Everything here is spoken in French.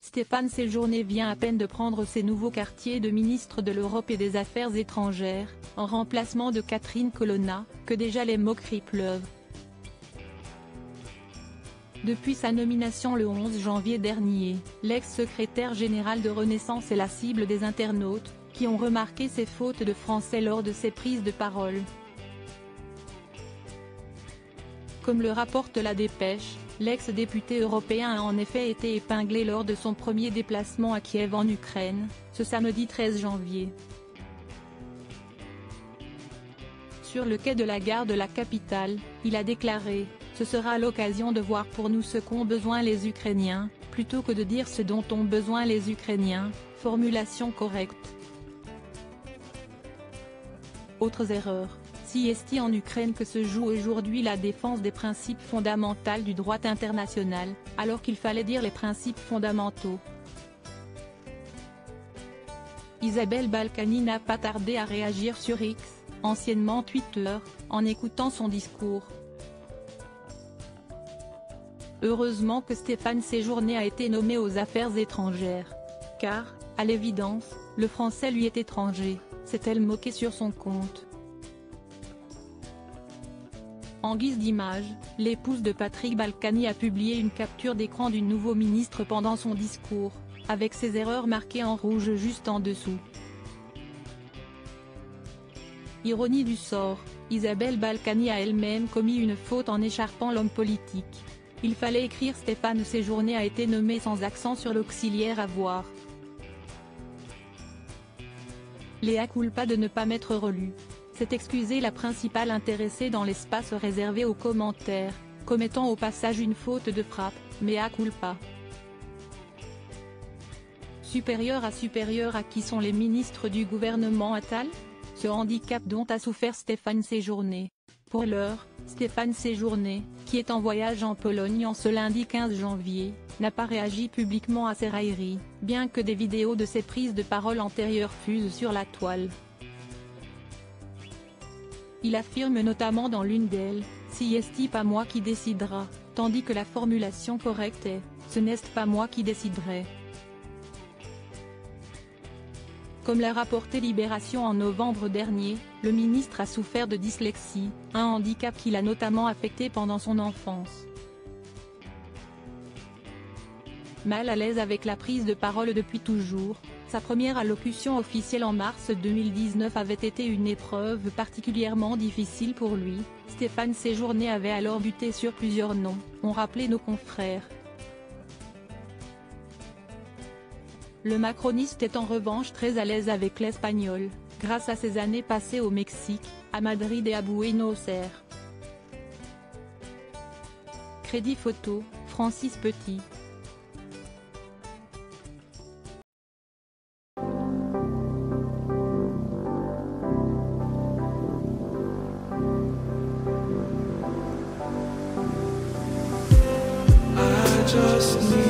Stéphane Séjourné vient à peine de prendre ses nouveaux quartiers de ministre de l'Europe et des Affaires étrangères, en remplacement de Catherine Colonna, que déjà les moqueries pleuvent. Depuis sa nomination le 11 janvier dernier, l'ex-secrétaire général de Renaissance est la cible des internautes, qui ont remarqué ses fautes de français lors de ses prises de parole. Comme le rapporte la Dépêche, l'ex-député européen a en effet été épinglé lors de son premier déplacement à Kiev en Ukraine, ce samedi 13 janvier. Sur le quai de la gare de la capitale, il a déclaré « Ce sera l'occasion de voir pour nous ce qu'ont besoin les Ukrainiens, plutôt que de dire ce dont ont besoin les Ukrainiens », formulation correcte. Autres erreurs. Si est en Ukraine que se joue aujourd'hui la défense des principes fondamentaux du droit international, alors qu'il fallait dire les principes fondamentaux. Isabelle Balkany n'a pas tardé à réagir sur X, anciennement Twitter, en écoutant son discours. Heureusement que Stéphane Séjourné a été nommé aux Affaires étrangères. Car, à l'évidence, le français lui est étranger, s'est-elle moquée sur son compte. En guise d'image, l'épouse de Patrick Balkany a publié une capture d'écran du nouveau ministre pendant son discours, avec ses erreurs marquées en rouge juste en dessous. Ironie du sort, Isabelle Balkany a elle-même commis une faute en écharpant l'homme politique. Il fallait écrire Stéphane Séjourné a été nommé sans accent sur l'auxiliaire avoir. Léa culpa de ne pas m'être relue. S'est excusée la principale intéressée dans l'espace réservé aux commentaires, commettant au passage une faute de frappe, mea culpa. Supérieur à qui sont les ministres du gouvernement Attal? Ce handicap dont a souffert Stéphane Séjourné. Pour l'heure, Stéphane Séjourné, qui est en voyage en Pologne en ce lundi 15 janvier, n'a pas réagi publiquement à ces railleries, bien que des vidéos de ses prises de parole antérieures fusent sur la toile. Il affirme notamment dans l'une d'elles, « Si est pas moi qui décidera », tandis que la formulation correcte est, « Ce n'est pas moi qui déciderai ». Comme l'a rapporté Libération en novembre dernier, le ministre a souffert de dyslexie, un handicap qui l'a notamment affecté pendant son enfance. Mal à l'aise avec la prise de parole depuis toujours, sa première allocution officielle en mars 2019 avait été une épreuve particulièrement difficile pour lui. Stéphane Séjourné avait alors buté sur plusieurs noms, ont rappelé nos confrères. Le macroniste est en revanche très à l'aise avec l'espagnol, grâce à ses années passées au Mexique, à Madrid et à Buenos Aires. Crédit photo, Francis Petit. Just need